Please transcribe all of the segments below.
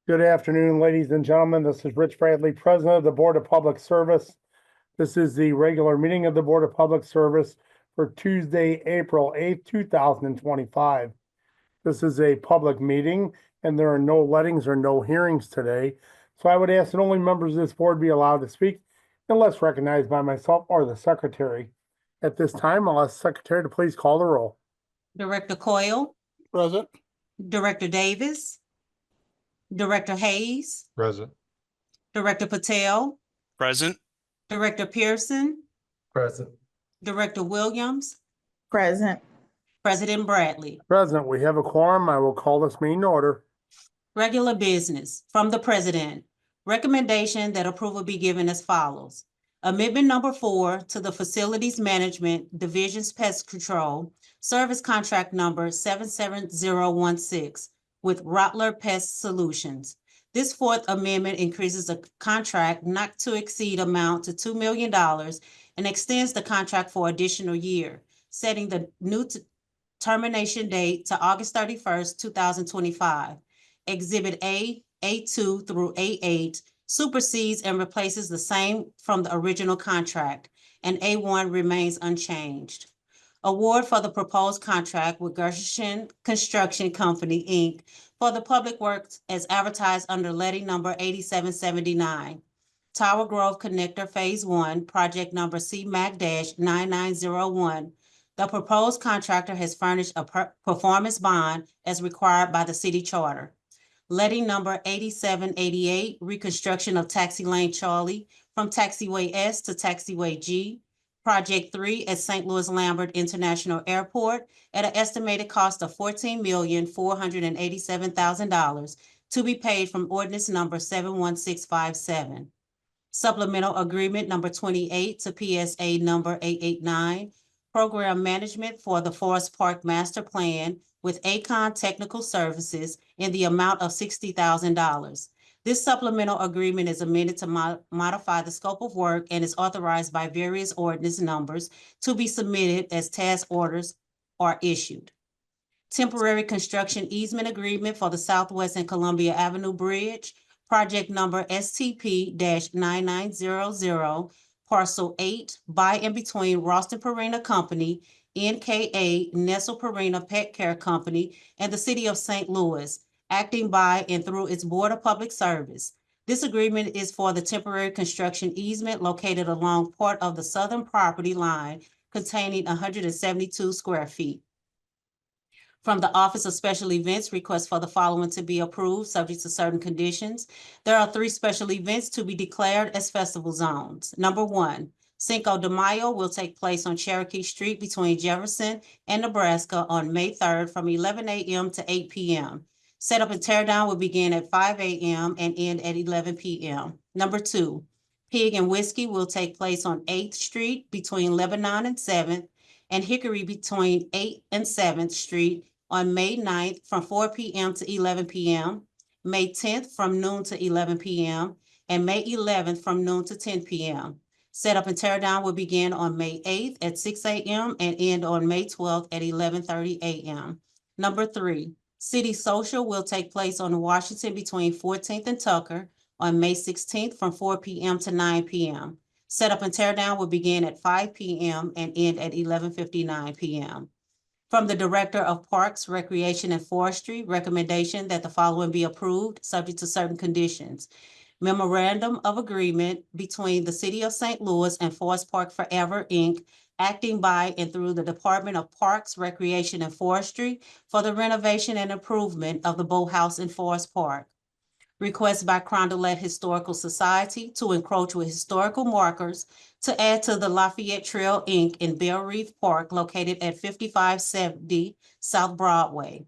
Good afternoon, ladies and gentlemen. This is Rich Bradley, President of the Board of Public Service. This is the regular meeting of the Board of Public Service for Tuesday, April 8th, 2025. This is a public meeting and there are no lettings or no hearings today. So I would ask that only members of this board be allowed to speak unless recognized by myself or the secretary. At this time, I'll ask the secretary to please call the roll. Director Coyle, Present. Director Davis, Director Hayes, Present. Director Patel, Present. Director Pearson, Present. Director Williams, Present. President Bradley. Present, we have a quorum. I will call this meeting to order. Regular business from the President. Recommendation that approval be given as follows. Amendment number 4 to the Facilities Management Division's Pest Control Service Contract number 77016 with Rottler Pest Solutions. This fourth amendment increases the contract not to exceed amount to $2 million and extends the contract for additional year, setting the new termination date to August 31st, 2025. Exhibit A, A2 through A8 supersedes and replaces the same from the original contract, and A1 remains unchanged. Award for the proposed contract with Gershon Construction Company, Inc. for the public works as advertised under letting number 8779. Tower Grove Connector Phase 1, project number CMAC-9901. The proposed contractor has furnished a performance bond as required by the city charter. Letting number 8788, reconstruction of Taxi Lane Charlie from Taxiway S to Taxiway G. Project 3 at St. Louis Lambert International Airport at an estimated cost of $14,487,000 to be paid from ordinance number 71657. Supplemental agreement number 28 to PSA number 889. Program management for the Forest Park Master Plan with Acon Technical Services in the amount of $60,000. This supplemental agreement is amended to modify the scope of work and is authorized by various ordinance numbers to be submitted as task orders are issued. Temporary construction easement agreement for the Southwest and Columbia Avenue Bridge, project number STP-9900, Parcel 8, by and between Ralston Purina Company, NKA Nestle Purina Pet Care Company, and the City of St. Louis, acting by and through its Board of Public Service. This agreement is for the temporary construction easement located along part of the southern property line containing 172 square feet. From the Office of Special Events, request for the following to be approved, subject to certain conditions. There are 3 special events to be declared as festival zones. Number 1, Cinco de Mayo will take place on Cherokee Street between Jefferson and Nebraska on May 3rd from 11 a.m. to 8 p.m. Setup and teardown will begin at 5 a.m. and end at 11 p.m. Number 2, Pig and Whiskey will take place on 8th Street between Lebanon and 7th and Hickory between 8th and 7th Street on May 9th from 4 p.m. to 11 p.m., May 10th from noon to 11 p.m., and May 11th from noon to 10 p.m. Setup and teardown will begin on May 8th at 6 a.m. and end on May 12th at 11:30 a.m. Number 3, City Social will take place on Washington between 14th and Tucker on May 16th from 4 p.m. to 9 p.m. Setup and teardown will begin at 5 p.m. and end at 11:59 p.m. From the Director of Parks, Recreation, and Forestry, recommendation that the following be approved, subject to certain conditions. Memorandum of Agreement between the City of St. Louis and Forest Park Forever, Inc., acting by and through the Department of Parks, Recreation, and Forestry for the renovation and improvement of the Boathouse in Forest Park. Request by Carondelet Historical Society to encroach with historical markers to add to the Lafayette Trail, Inc. in Belle Reef Park located at 5570 South Broadway.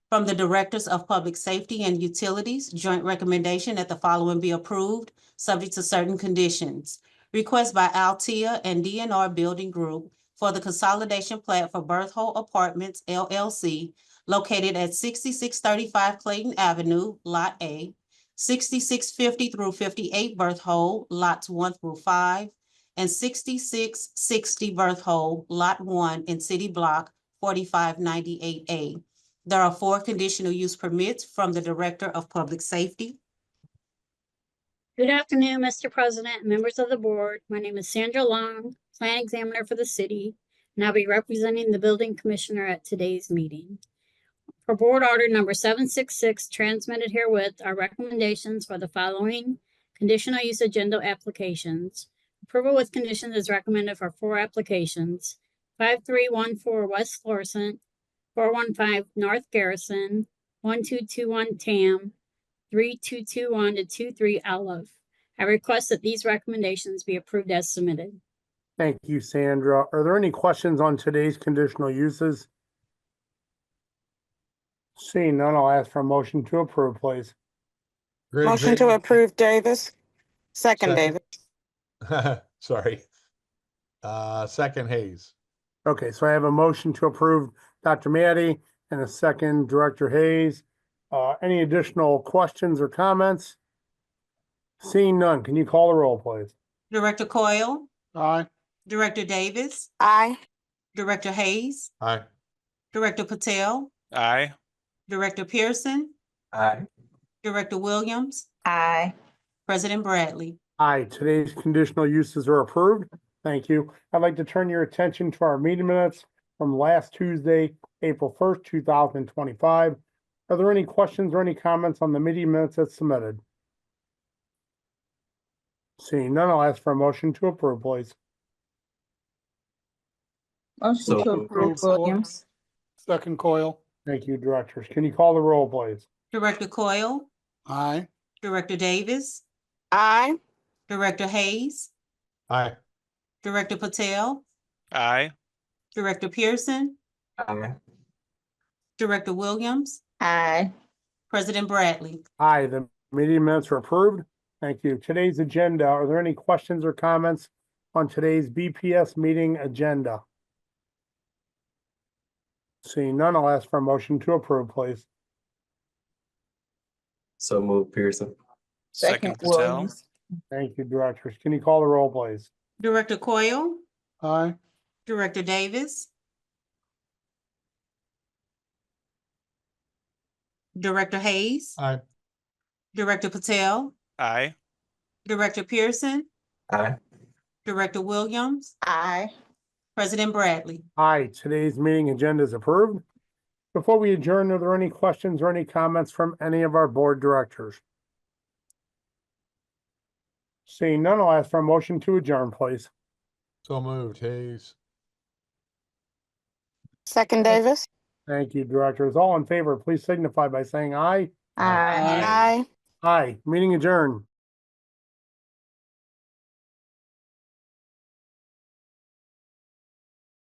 From the Directors of Public Safety and Utilities, joint recommendation that the following be approved, subject to certain conditions. Request by Altea and DNR Building Group for the consolidation plat for Berthold Apartments, LLC, located at 6635 Clayton Avenue, Lot A, 6650 through 58 Berthold, lots 1 through 5, and 6660 Berthold, lot 1 in City Block 4598A. There are 4 conditional use permits from the Director of Public Safety. Good afternoon, Mr. President and members of the board. My name is Sandra Long, Plan Examiner for the city, and I'll be representing the building commissioner at today's meeting. For board order number 766 transmitted herewith are recommendations for the following conditional use agenda applications. Approval with conditions is recommended for 4 applications: 5314 West Florissant, 415 North Garrison, 1221 Tam, 3221 to 23 Olive. I request that these recommendations be approved as submitted. Thank you, Sandra. Are there any questions on today's conditional uses? Seeing none, I'll ask for a motion to approve, please. Motion to approve Davis. Second Second. Davis. Sorry. Second Hayes. Okay, so I have a motion to approve Dr. Matty and a second Director Hayes. Any additional questions or comments? Seeing none, can you call the roll, please? Director Coyle, Aye. Director Davis, Aye. Director Hayes, Aye. Director Patel, Aye. Director Pearson, Aye. Director Williams, Aye. President Bradley. Aye, today's conditional uses are approved. Thank you. I'd like to turn your attention to our meeting minutes from last Tuesday, April 1st, 2025. Are there any questions or any comments on the meeting minutes that's submitted? Seeing none, I'll ask for a motion to approve, please. Motion to approve Williams. Second Coyle. Thank you, directors. Can you call the roll, please? Director Coyle, Aye. Director Davis, Aye. Director Hayes, Aye. Director Patel, Aye. Director Pearson, Aye. Director Williams, Aye. President Bradley. Aye, the meeting minutes are approved. Thank you. Today's agenda, are there any questions or comments on today's BPS meeting agenda? Seeing none, I'll ask for a motion to approve, please. So move Pearson. Second Patel. Williams. Thank you, directors. Can you call the roll, please? Director Coyle, Aye. Director Davis, Director Hayes, Aye. Director Patel, Aye. Director Pearson, Aye. Director Williams, Aye. President Bradley. Aye, today's meeting agenda is approved. Before we adjourn, are there any questions or any comments from any of our board directors? Seeing none, I'll ask for a motion to adjourn, please. So moved Hayes. Second Davis. Thank you, directors. All in favor, please signify by saying aye. Aye. Aye. Aye, meeting adjourned.